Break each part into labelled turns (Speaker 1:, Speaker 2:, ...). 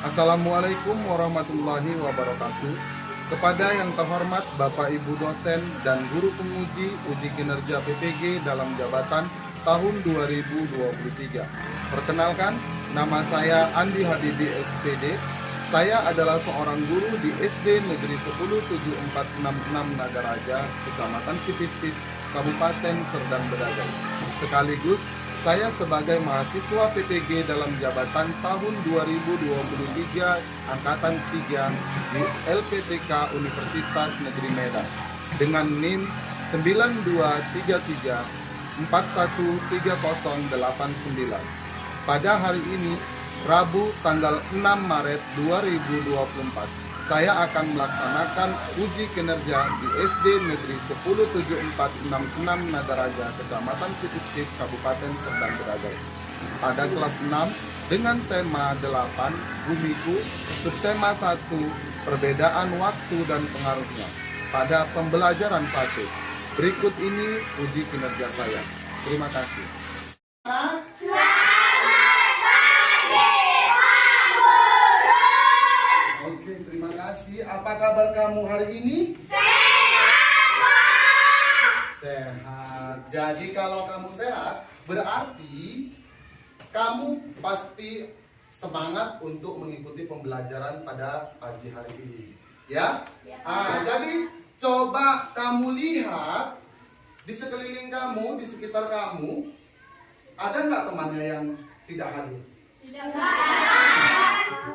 Speaker 1: Assalamualaikum warahmatullahi wabarakatuh. Kepada yang terhormat Bapak Ibu dosen dan guru penguji uji kinerja PPG dalam jabatan tahun 2023. Perkenalkan, nama saya Andi Habibi SPD. Saya adalah seorang guru di SD Negeri 10 7466 Nagaraja, Kecamatan Sipispis, Kabupaten Serdang Bedagai. Sekaligus saya sebagai mahasiswa PPG dalam jabatan tahun 2023 Angkatan 3 di LPTK Universitas Negeri Medan dengan NIM 9233 413089. Pada hari ini, Rabu tanggal 6 Maret 2024, saya akan melaksanakan uji kinerja di SD Negeri 10 7466 Nagaraja, Kecamatan Sipispis, Kabupaten Serdang Bedagai. Pada kelas 6 dengan tema 8 Bumiku, subtema 1 perbedaan waktu dan pengaruhnya. Pada pembelajaran fase berikut ini uji kinerja saya. Terima kasih. Terima kasih. Apa kabar kamu hari ini? Sehat. Jadi kalau kamu sehat, berarti kamu pasti semangat untuk mengikuti pembelajaran pada pagi hari ini. Ya? Jadi coba kamu lihat di sekeliling kamu, di sekitar kamu, ada nggak temannya yang tidak hadir? Tidak.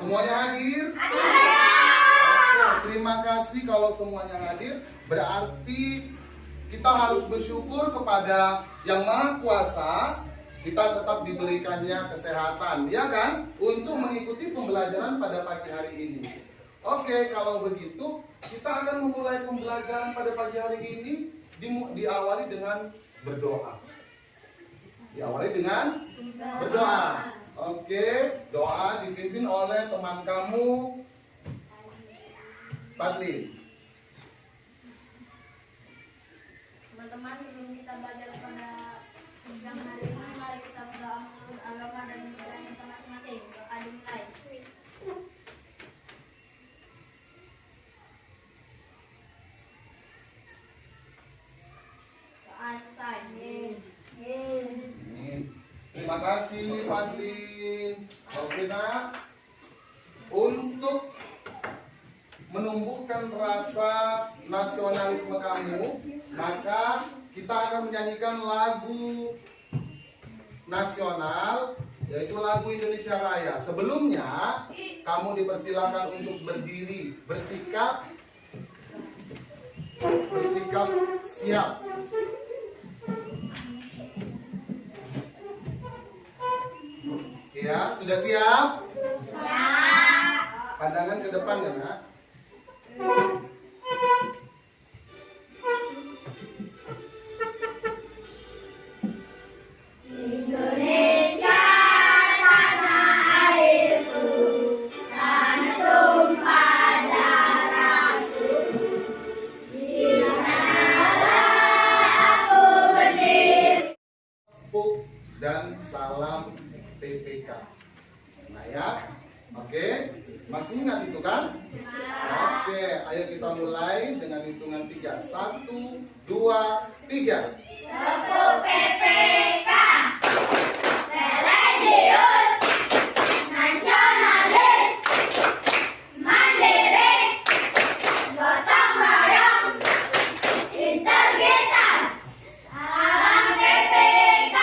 Speaker 1: Semuanya hadir? Terima kasih kalau semuanya hadir. Berarti kita harus bersyukur kepada Yang Maha Kuasa. Kita tetap diberikannya kesehatan, ya kan? Untuk mengikuti pembelajaran pada pagi hari ini. Oke, kalau begitu kita akan memulai pembelajaran pada pagi hari ini diawali dengan berdoa. Diawali dengan berdoa. Oke, doa dipimpin oleh teman kamu Fadli.
Speaker 2: Teman-teman, sebelum kita belajar pada sidang hari ini, mari kita berdoa menurut agama dan negara kita masing-masing. Doa dimulai. Doa selesai.
Speaker 1: Terima kasih Fadli. Alvina, untuk menumbuhkan rasa nasionalisme kamu, maka kita akan menyanyikan lagu nasional, yaitu lagu Indonesia Raya. Sebelumnya, kamu dipersilakan untuk berdiri, bersikap siap. Ya, sudah siap? Pandangan ke depan ya, Nak.
Speaker 2: Indonesia tanah airku, tanah tumpah darahku. Di sana aku berdiri.
Speaker 1: Tepuk dan salam PPK. Nah ya, oke, masih ingat itu kan? Oke, ayo kita mulai dengan hitungan 3. 1, 2, 3.
Speaker 2: Tepuk PPK, religius, nasionalis, mandiri, gotong royong, integritas. Salam PPK,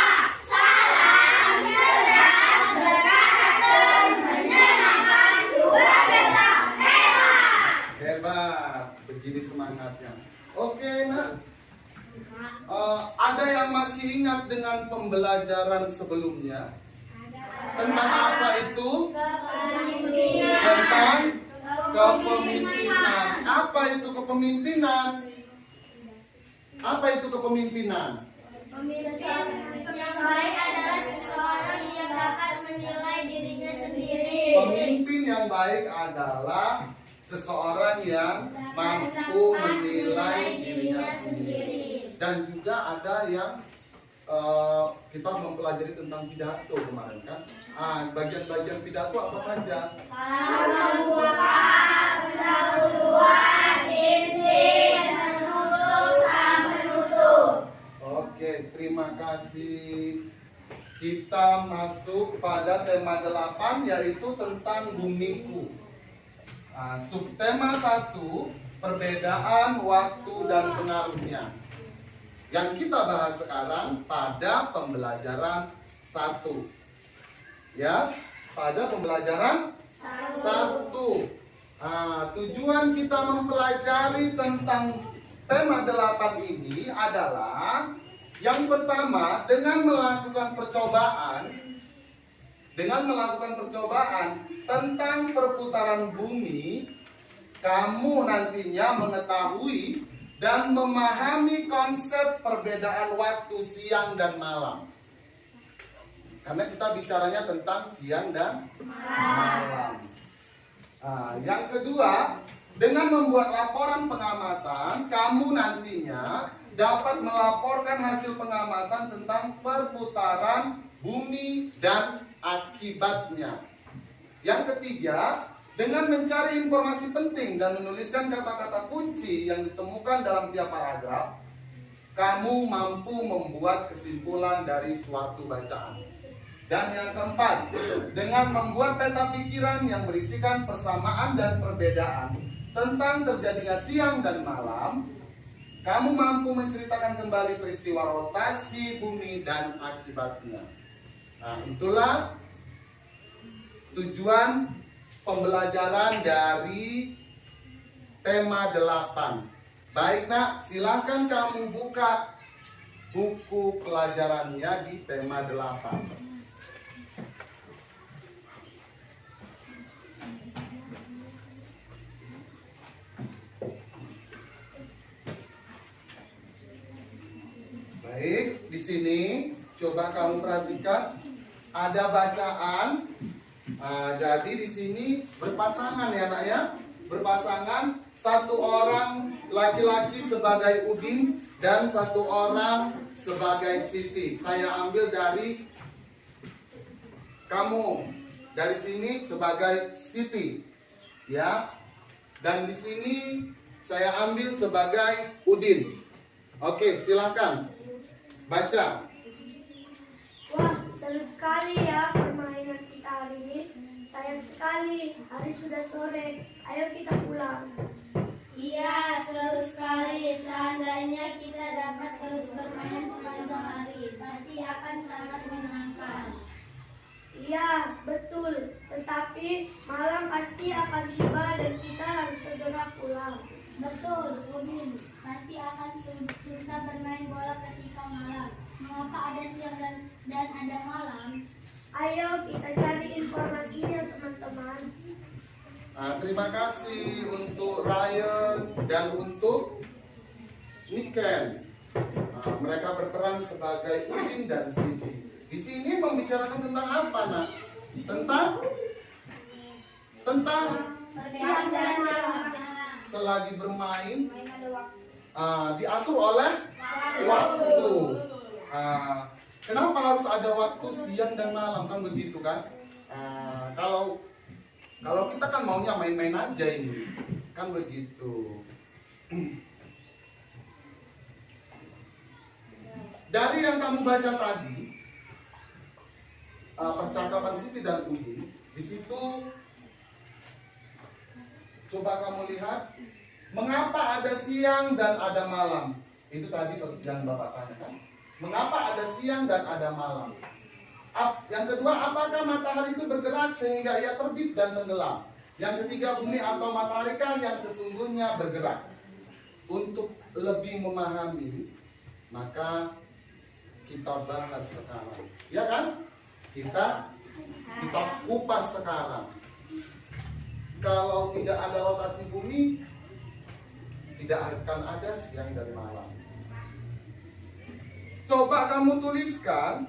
Speaker 2: salam cerdas, berkarakter, menyenangkan, luar biasa, hebat.
Speaker 1: Hebat, begini semangatnya. Oke, Nak. Ada yang masih ingat dengan pembelajaran sebelumnya? Tentang apa itu? Tentang kepemimpinan. Apa itu kepemimpinan? Apa itu kepemimpinan?
Speaker 2: Pemimpin yang baik adalah seseorang yang dapat menilai dirinya sendiri.
Speaker 1: Pemimpin yang baik adalah seseorang yang mampu menilai dirinya sendiri. Dan juga ada yang kita mempelajari tentang pidato kemarin kan. Bagian-bagian pidato apa saja?
Speaker 2: Pembukaan, pendahuluan, inti, penutup, sampai penutup.
Speaker 1: Oke, terima kasih. Kita masuk pada tema 8 yaitu tentang bumiku. Subtema 1, perbedaan waktu dan pengaruhnya. Yang kita bahas sekarang pada pembelajaran 1. Ya, pada pembelajaran 1. Tujuan kita mempelajari tentang tema 8 ini adalah yang pertama, dengan melakukan percobaan tentang perputaran bumi, kamu nantinya mengetahui dan memahami konsep perbedaan waktu siang dan malam. Karena kita bicaranya tentang siang dan malam. Yang kedua, dengan membuat laporan pengamatan, kamu nantinya dapat melaporkan hasil pengamatan tentang perputaran bumi dan akibatnya. Yang ketiga, dengan mencari informasi penting dan menuliskan kata-kata kunci yang ditemukan dalam tiap paragraf, kamu mampu membuat kesimpulan dari suatu bacaan. Dan yang keempat, dengan membuat peta pikiran yang berisikan persamaan dan perbedaan tentang terjadinya siang dan malam, kamu mampu menceritakan kembali peristiwa rotasi bumi dan akibatnya. Itulah tujuan pembelajaran dari tema 8. Baik nak, silahkan kamu buka buku pelajarannya di tema 8. Baik, di sini coba kamu perhatikan ada bacaan. Jadi di sini berpasangan ya nak ya, berpasangan, satu orang laki-laki sebagai Udin dan satu orang sebagai Siti. Saya ambil dari kamu, dari sini sebagai Siti, ya. Dan di sini saya ambil sebagai Udin. Oke, silakan baca.
Speaker 3: Wah, seru sekali ya permainan kita hari ini. Sayang sekali, hari sudah sore. Ayo kita pulang.
Speaker 2: Iya, seru sekali. Seandainya kita dapat terus bermain sepanjang hari, pasti akan sangat menyenangkan.
Speaker 3: Iya, betul. Tetapi malam pasti akan tiba dan kita harus segera pulang.
Speaker 2: Betul, Udin. Pasti akan susah bermain bola ketika malam. Mengapa ada siang dan ada malam?
Speaker 3: Ayo kita cari informasinya, teman-teman.
Speaker 1: Terima kasih untuk Ryan dan untuk Niken. Mereka berperan sebagai Udin dan Siti. Di sini membicarakan tentang apa, nak? Tentang
Speaker 2: Siang dan malam.
Speaker 1: selagi bermain diatur oleh waktu. Kenapa harus ada waktu siang dan malam, kan begitu kan? Kalau kita kan maunya main-main aja ini, kan begitu. Dari yang kamu baca tadi, percakapan Siti dan Udin, di situ coba kamu lihat, mengapa ada siang dan ada malam? Itu tadi yang Bapak tanyakan. Mengapa ada siang dan ada malam? Yang kedua, apakah matahari itu bergerak sehingga ia terbit dan tenggelam? Yang ketiga, bumi atau matahari kan yang sesungguhnya bergerak? Untuk lebih memahami, maka kita bahas sekarang, ya kan? Kita kupas sekarang. Kalau tidak ada rotasi bumi, tidak akan ada siang dan malam. Coba kamu tuliskan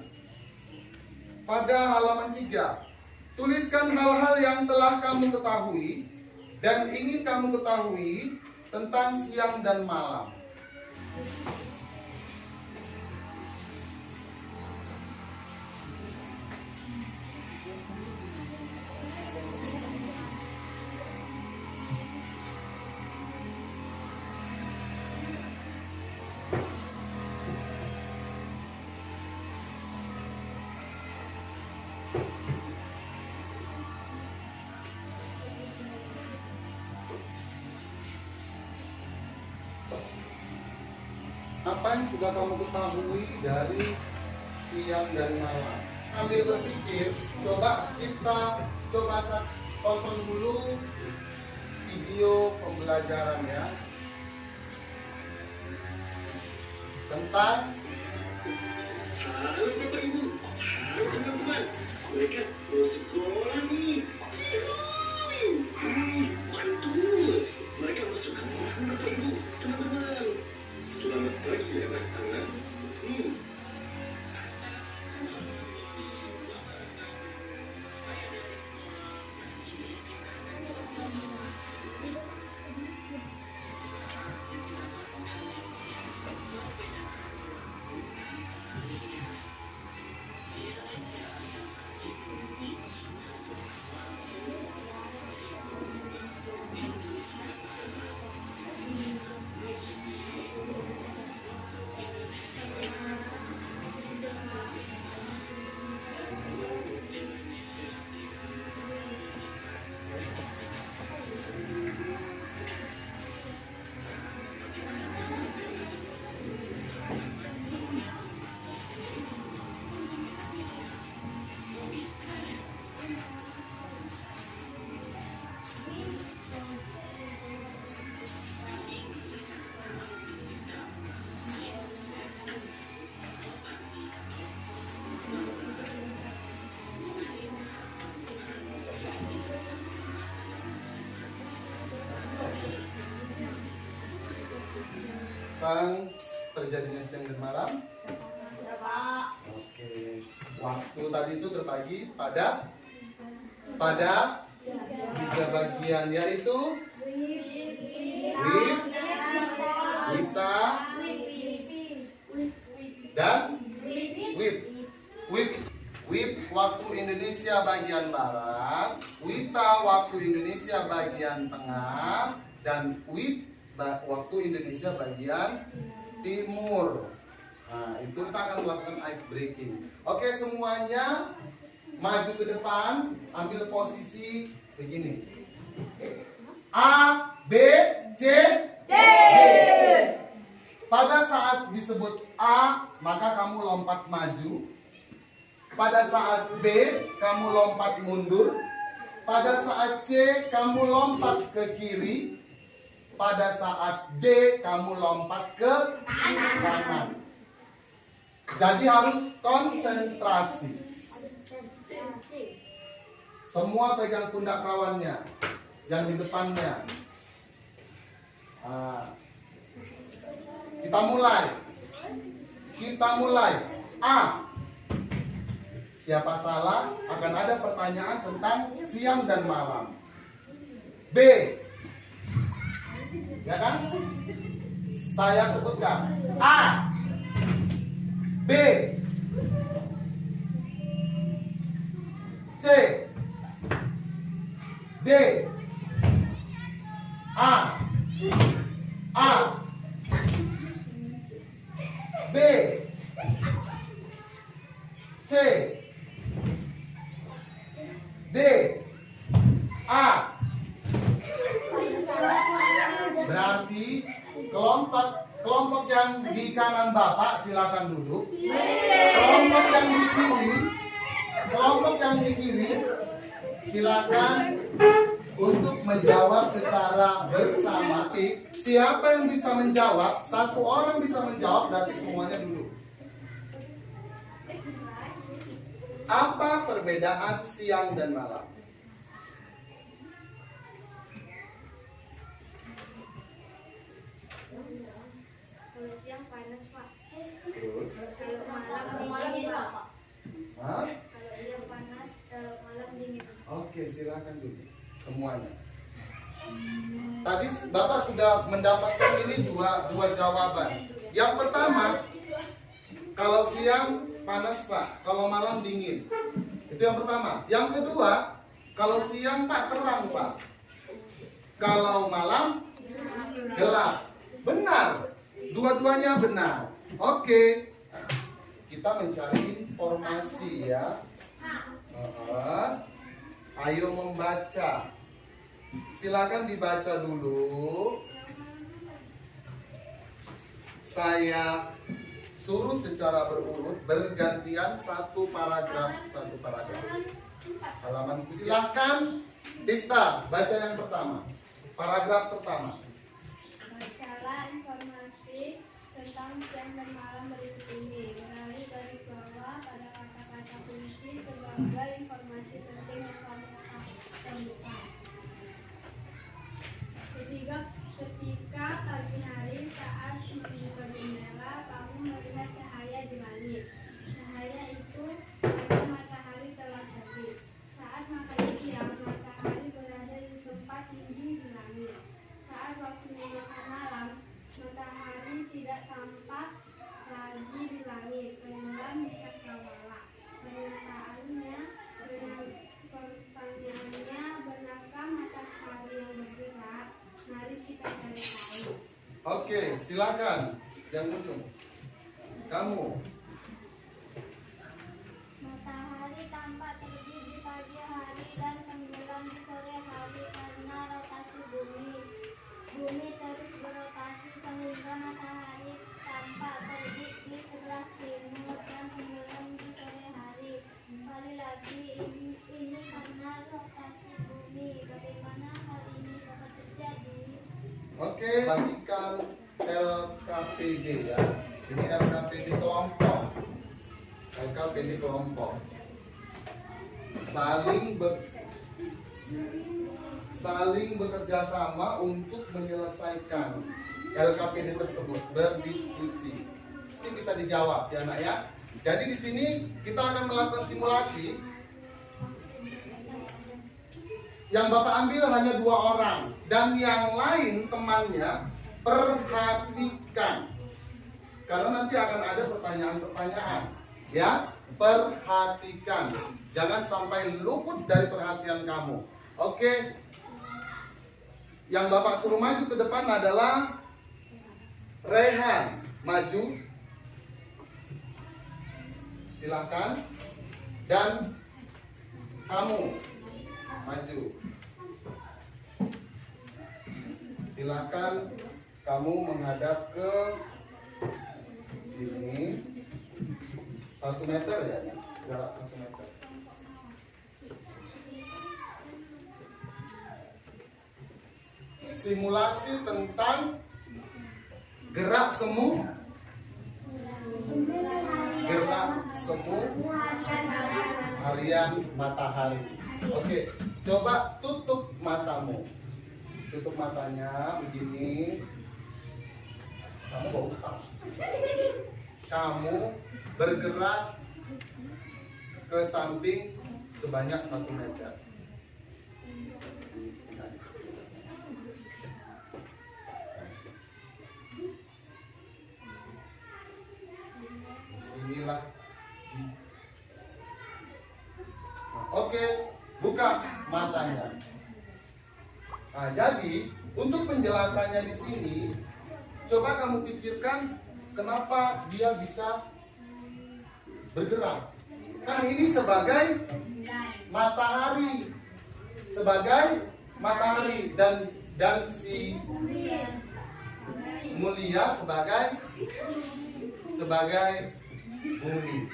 Speaker 1: pada halaman 3. Tuliskan hal-hal yang telah kamu ketahui dan ingin kamu ketahui tentang siang dan malam. Apa yang sudah kamu ketahui dari siang dan malam? Ambil berpikir, coba kita tonton dulu video pembelajaran ya tentang
Speaker 4: Halo Bapak Ibu, halo teman-teman. Mereka mau sekolah nih. Mantul. Mereka masuk kelas nih Bapak Ibu, teman-teman. Selamat pagi anak-anak.
Speaker 1: tentang terjadinya siang dan malam.
Speaker 2: Ya, Pak.
Speaker 1: Oke. Waktu tadi itu terbagi pada tiga bagian, yaitu wib, wita, dan wib. Wib waktu Indonesia bagian barat, wita waktu Indonesia bagian tengah, dan wib waktu Indonesia bagian timur. Nah, itu kita akan melakukan ice breaking. Oke, semuanya maju ke depan, ambil posisi begini. A, B, C, D. Pada saat disebut A, maka kamu lompat maju. Pada saat B, kamu lompat mundur. Pada saat C, kamu lompat ke kiri. Pada saat D, kamu lompat ke kanan. Jadi harus konsentrasi. Semua pegang pundak kawannya, yang di depannya. Nah, kita mulai. A. Siapa salah akan ada pertanyaan tentang siang dan malam. B. Ya kan? Saya sebutkan. A. B. C. D. A. A. B. C. D. A. Berarti kelompok yang di kanan Bapak silakan duduk. Kelompok yang di kiri silakan untuk menjawab secara bersama. Siapa yang bisa menjawab? Satu orang bisa menjawab, berarti semuanya duduk. Apa perbedaan siang dan malam?
Speaker 3: Kalau siang panas, Pak.
Speaker 1: Terus?
Speaker 3: Kalau malam
Speaker 2: Malam
Speaker 3: dingin,
Speaker 2: itu
Speaker 3: Pak.
Speaker 2: apa?
Speaker 1: Hah?
Speaker 3: Kalau siang panas, kalau malam dingin.
Speaker 1: Oke, silakan duduk semuanya. Tadi Bapak sudah mendapatkan ini dua jawaban. Yang pertama, kalau siang panas Pak, kalau malam dingin. Itu yang pertama. Yang kedua, kalau siang Pak terang Pak, kalau malam gelap. Benar, dua-duanya benar. Oke, kita mencari informasi ya. Ayo membaca. Silakan dibaca dulu. saya suruh secara berurut bergantian satu paragraf. Halaman silahkan Dista baca yang pertama, paragraf pertama.
Speaker 3: Bacalah informasi tentang siang dan malam berikut ini. Beralih garis bawah pada kata-kata kunci sebagai informasi penting yang kamu temukan. Ketika pagi hari saat membuka jendela, kamu melihat cahaya di langit. Cahaya itu karena matahari telah terbit. Saat makan siang, matahari berada di tempat tinggi di langit. Saat waktunya makan malam, matahari tidak tampak lagi di langit, tenggelam di cakrawala. Pertanyaannya, benarkah matahari yang bergerak? Mari kita cari tahu.
Speaker 1: Oke, silakan yang ujung. Kamu.
Speaker 2: Matahari tampak terbit di pagi hari dan tenggelam di sore hari karena rotasi bumi. Bumi terus berotasi sehingga matahari tampak terbit di sebelah timur dan tenggelam di sore hari. Sekali lagi, ini karena rotasi bumi. Bagaimana hal ini dapat terjadi?
Speaker 1: Oke, bagikan LKPD ya. Ini LKPD kelompok. LKPD kelompok. Saling bekerja sama untuk menyelesaikan LKPD tersebut, berdiskusi. Ini bisa dijawab ya nak ya. Jadi di sini kita akan melakukan simulasi. Yang Bapak ambil hanya 2 orang dan yang lain temannya perhatikan. Karena nanti akan ada pertanyaan-pertanyaan. Ya, perhatikan. Jangan sampai luput dari perhatian kamu. Oke. Yang Bapak suruh maju ke depan adalah Rehan. Maju. Silakan. Dan kamu maju. Silakan kamu menghadap ke sini. 1 meter ya, jarak 1 meter. Simulasi tentang gerak semu harian matahari. Oke, coba tutup matamu. Tutup matanya begini. Kamu gak usah. Kamu bergerak ke samping sebanyak 1 meter. Sinilah. Oke, buka matanya. Nah, jadi untuk penjelasannya di sini, coba kamu pikirkan kenapa dia bisa bergerak. Kan ini sebagai matahari, dan si mulia sebagai bumi.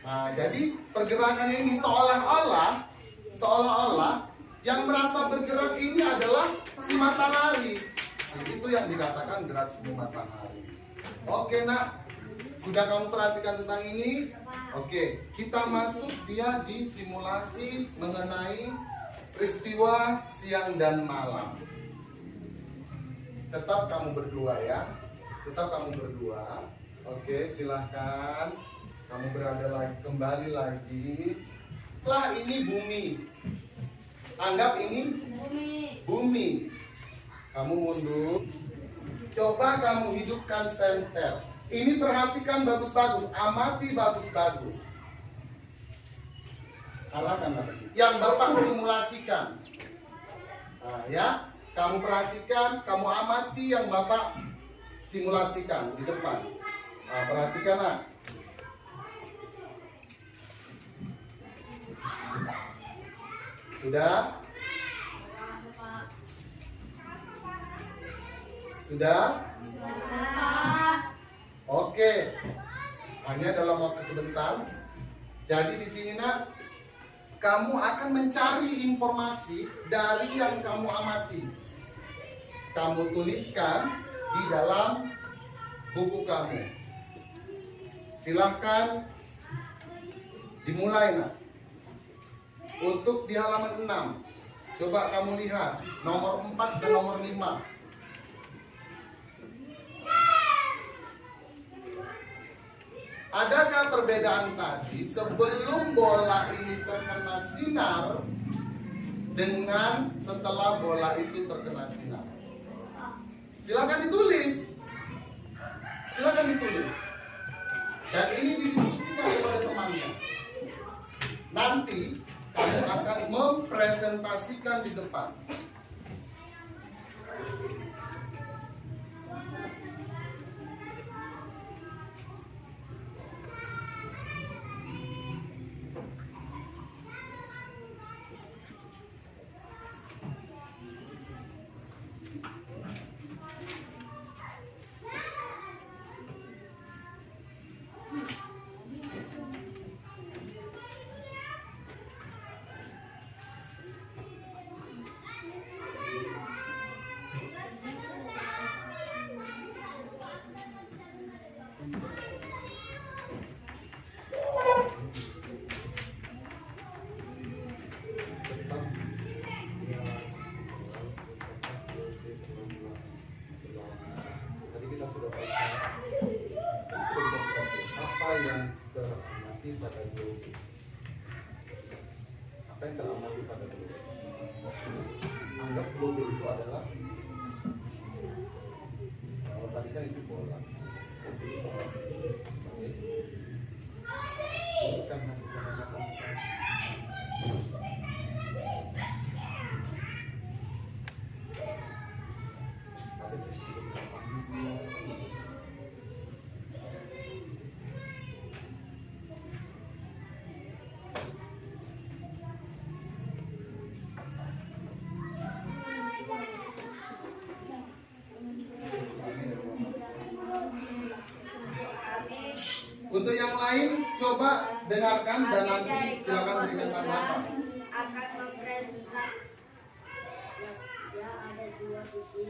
Speaker 1: Nah, jadi pergerakan ini seolah-olah yang merasa bergerak ini adalah si matahari. Nah, itu yang dikatakan gerak semu matahari. Oke nak, sudah kamu perhatikan tentang ini? Oke, kita masuk dia di simulasi mengenai peristiwa siang dan malam. Tetap kamu berdua ya. Oke, silahkan. Kamu berada lagi, kembali lagi. Lah ini bumi. Anggap ini bumi. Kamu mundur. Coba kamu hidupkan senter. Ini perhatikan bagus-bagus, amati bagus-bagus. Arahkan ke sini. Yang Bapak simulasikan. Nah, ya, kamu perhatikan, kamu amati yang Bapak simulasikan di depan. Nah, perhatikan nak. Sudah? Oke, hanya dalam waktu sebentar. Jadi di sini nak, kamu akan mencari informasi dari yang kamu amati. Kamu tuliskan di dalam buku kamu. Silahkan dimulai nak. Untuk di halaman 6, coba kamu lihat nomor 4 dan nomor 5. Adakah perbedaan tadi sebelum bola ini terkena sinar dengan setelah bola itu terkena sinar? Silakan ditulis. Silakan ditulis. Dan ini didiskusikan kepada temannya. Nanti kamu akan mempresentasikan di depan. Tadi kita sudah baca apa yang teramati pada globe. Apa yang teramati pada globe? Anggap globe itu adalah, kalau tadi kan itu bola. Tuliskan hasil pengamatan. Ada sisi beberapa. Untuk yang lain coba dengarkan dan nanti silakan berikan tanggapan.
Speaker 2: Akan mempresentasikan. Ya, ada dua sisi.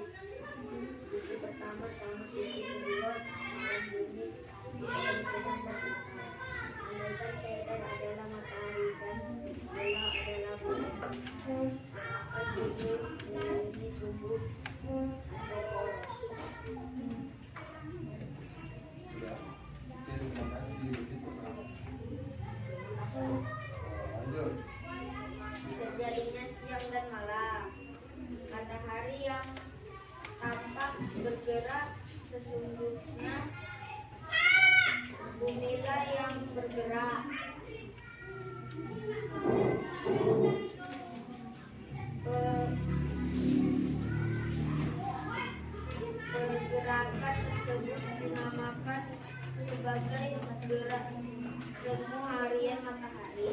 Speaker 2: Sisi pertama sama sisi kedua dan bumi yang sedang berputar. Andaikan setan adalah matahari dan bola adalah bumi, maka bumi memiliki sumbu atau poros.
Speaker 1: Ya, terima kasih. Itu lanjut.
Speaker 2: Terjadinya siang dan malam. Matahari yang tampak bergerak sesungguhnya bumilah yang bergerak. Pergerakan tersebut dinamakan sebagai gerak semu harian matahari.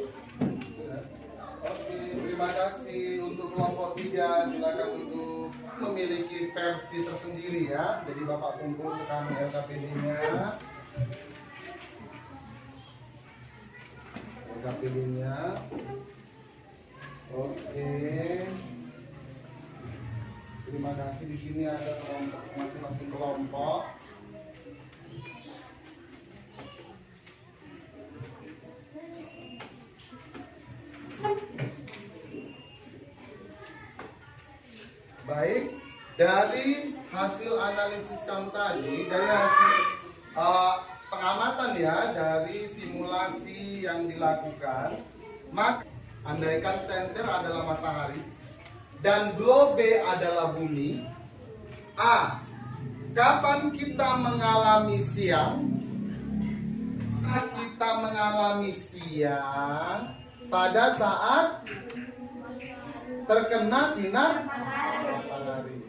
Speaker 1: Oke, terima kasih. Untuk kelompok 3 silakan untuk memiliki versi tersendiri ya. Jadi Bapak kumpul sekarang LKPD-nya. LKPD-nya. Oke. Terima kasih. Di sini ada kelompok masing-masing kelompok. Baik, dari hasil analisis kamu tadi, dari hasil pengamatan ya, dari simulasi yang dilakukan, maka andaikan senter adalah matahari dan globe adalah bumi. A. Kapan kita mengalami siang? Kita mengalami siang pada saat terkena sinar matahari.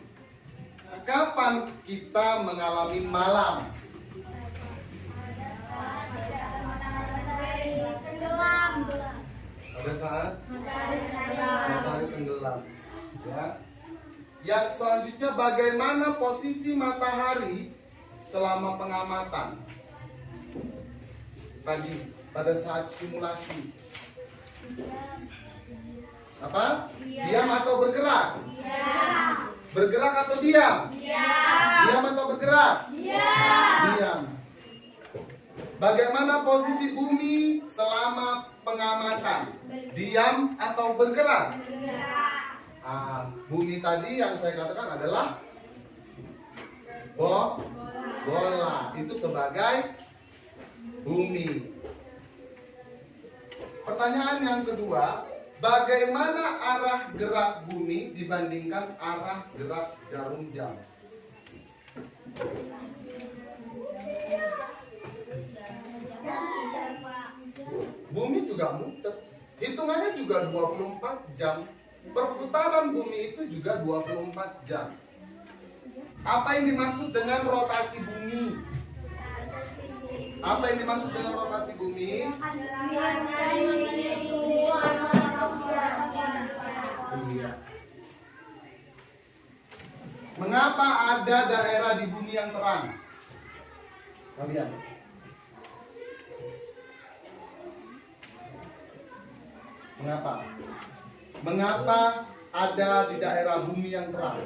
Speaker 1: Kapan kita mengalami malam? Pada saat matahari tenggelam. Ya. Yang selanjutnya, bagaimana posisi matahari selama pengamatan? tadi pada saat simulasi? Apa? Diam atau bergerak? Bergerak atau diam? Diam atau bergerak? Diam. Bagaimana posisi bumi selama pengamatan? Diam atau bergerak? Bumi tadi yang saya katakan adalah bola. Itu sebagai bumi. Pertanyaan yang kedua, bagaimana arah gerak bumi dibandingkan arah gerak jarum jam? Bumi juga muter. Hitungannya juga 24 jam. Perputaran bumi itu juga 24 jam. Apa yang dimaksud dengan rotasi bumi? Apa yang dimaksud dengan rotasi bumi? Iya. Mengapa ada daerah di bumi yang terang? Kalian? Mengapa? Mengapa ada di daerah bumi yang terang?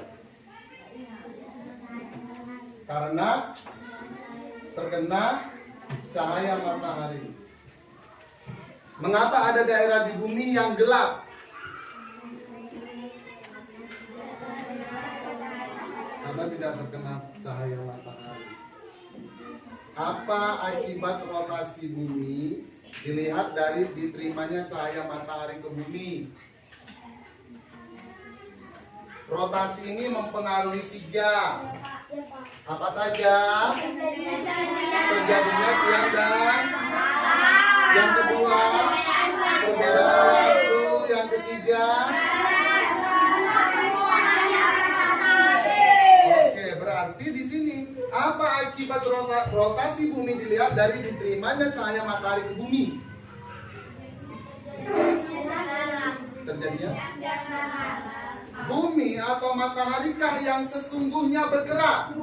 Speaker 1: Karena terkena cahaya matahari. Mengapa ada daerah di bumi yang gelap? Karena tidak terkena cahaya matahari. Apa akibat rotasi bumi dilihat dari diterimanya cahaya matahari ke bumi? Rotasi ini mempengaruhi 3. Apa saja? Terjadinya siang dan yang kedua, perbedaan waktu. Yang ketiga, oke, berarti di sini apa akibat rotasi bumi dilihat dari diterimanya cahaya matahari ke bumi? Terjadinya bumi atau mataharikah yang sesungguhnya bergerak?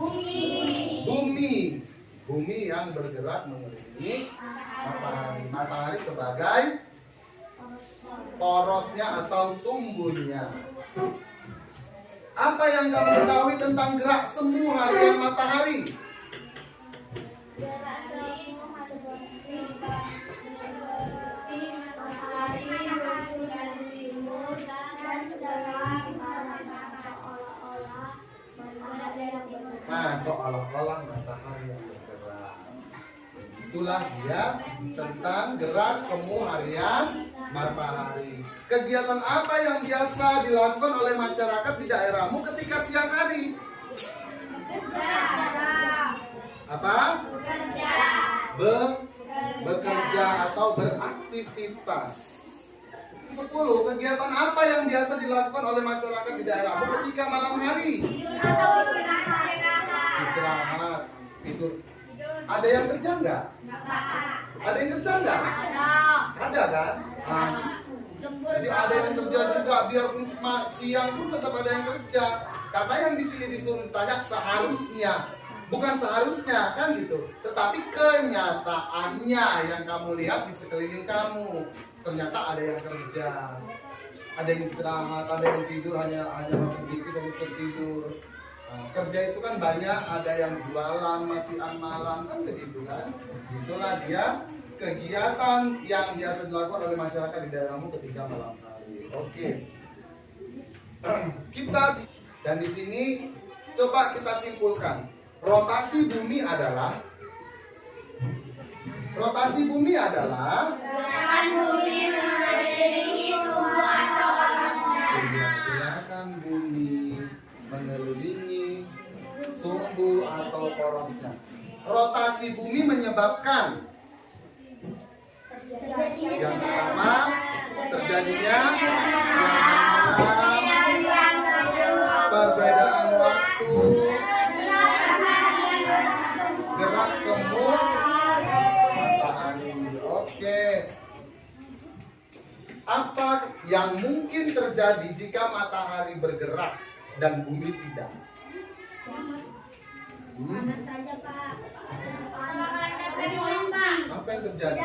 Speaker 1: Bumi yang bergerak mengelilingi matahari. Matahari sebagai porosnya atau sumbunya. Apa yang kamu ketahui tentang gerak semu harian matahari? Seolah-olah matahari yang bergerak. Itulah dia tentang gerak semu harian matahari. Kegiatan apa yang biasa dilakukan oleh masyarakat di daerahmu ketika siang hari? Apa? Bekerja atau beraktivitas. 10. Kegiatan apa yang biasa dilakukan oleh masyarakat di daerahmu ketika malam hari? Istirahat, tidur. Ada yang kerja nggak? Ada yang kerja nggak? Ada kan? Jadi ada yang kerja juga, biarpun siang pun tetap ada yang kerja. Karena yang di sini disuruh ditanya seharusnya, bukan seharusnya kan gitu. Tetapi kenyataannya yang kamu lihat di sekeliling kamu, ternyata ada yang kerja, ada yang istirahat, ada yang tidur hanya makan tipis habis tertidur. Kerja itu kan banyak, ada yang jualan, masihan malam kan begitu kan. Itulah dia kegiatan yang biasa dilakukan oleh masyarakat di daerahmu ketika malam hari. Oke. Dan di sini coba kita simpulkan. Rotasi bumi adalah
Speaker 3: gerakan bumi mengelilingi sumbu atau porosnya.
Speaker 1: Gerakan bumi mengelilingi sumbu atau porosnya. Rotasi bumi menyebabkan yang pertama terjadinya perbedaan waktu, gerak semu matahari. Oke. Apa yang mungkin terjadi jika matahari bergerak dan bumi tidak?
Speaker 2: Panas saja, Pak.
Speaker 1: Apa apa yang terjadi?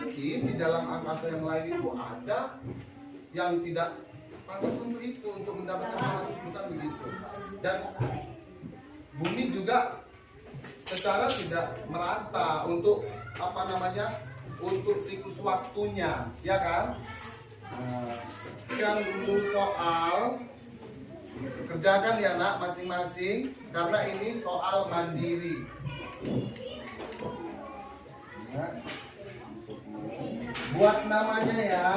Speaker 1: Mungkin di dalam angkasa yang lain itu ada yang tidak pantas untuk itu, untuk mendapatkan hal sebutan begitu. Dan bumi juga secara tidak merata untuk apa namanya, untuk siklus waktunya, ya kan? Nah, yang dulu soal kerjakan ya nak masing-masing, karena ini soal mandiri. Nah, buat namanya ya.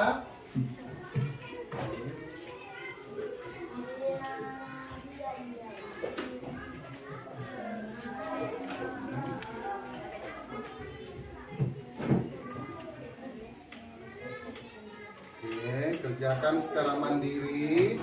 Speaker 1: Oke, kerjakan secara mandiri.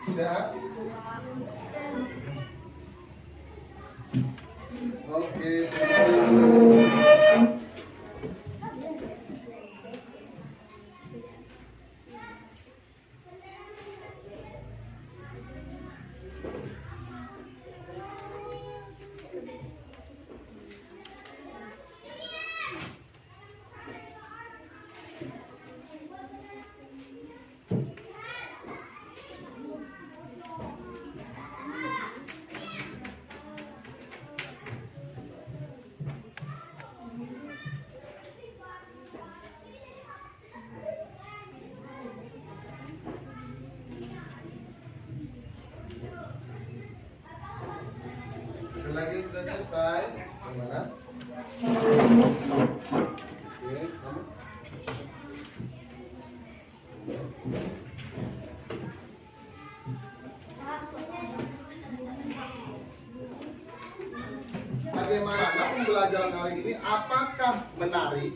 Speaker 1: Sudah? Oke, terima kasih. Lagi sudah selesai. Gimana? Oke, kamu. Bagaimana pembelajaran hari ini? Apakah menarik?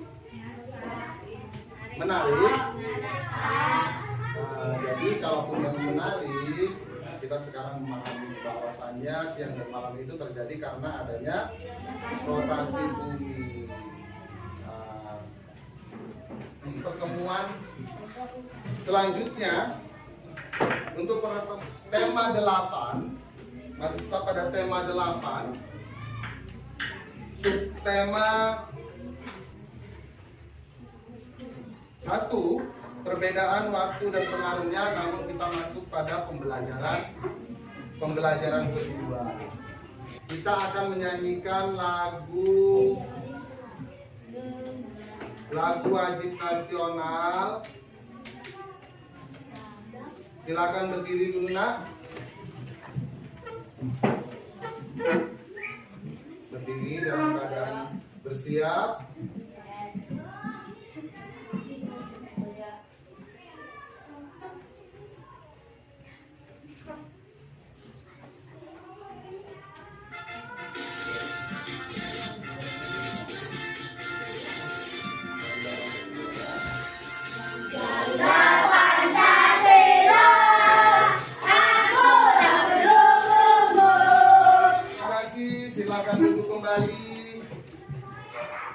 Speaker 1: Menarik? Nah, jadi kalaupun yang menarik, kita sekarang memahami bahwasannya siang dan malam itu terjadi karena adanya rotasi bumi. Nah, di pertemuan selanjutnya untuk tema 8, masih tetap pada tema 8, subtema 1, perbedaan waktu dan pengaruhnya, namun kita masuk pada pembelajaran kedua. Kita akan menyanyikan lagu wajib nasional. Silakan berdiri dulu nak. Berdiri dalam keadaan bersiap. Silakan duduk kembali.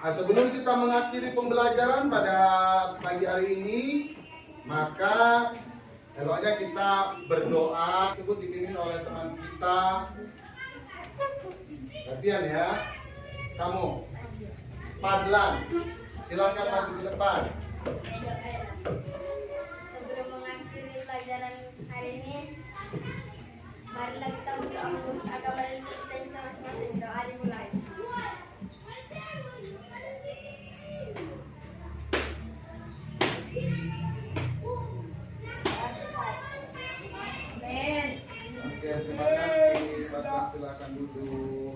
Speaker 1: Nah, sebelum kita mengakhiri pembelajaran pada pagi hari ini, maka eloknya kita berdoa. Tersebut dipimpin oleh teman kita. Latihan ya. Kamu, Padlan, silakan maju ke depan.
Speaker 2: Sebelum mengakhiri pelajaran hari ini, marilah kita berdoa agar melanjutkan kita masing-masing. Doa dimulai.
Speaker 1: Oke, terima kasih. Bapak silakan duduk.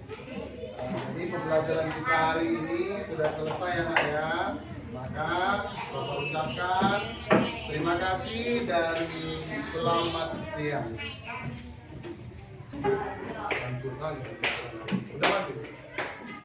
Speaker 1: Jadi pembelajaran kita hari ini sudah selesai ya nak ya. Maka Bapak ucapkan terima kasih dan selamat siang. Hancur kali. Udah mati.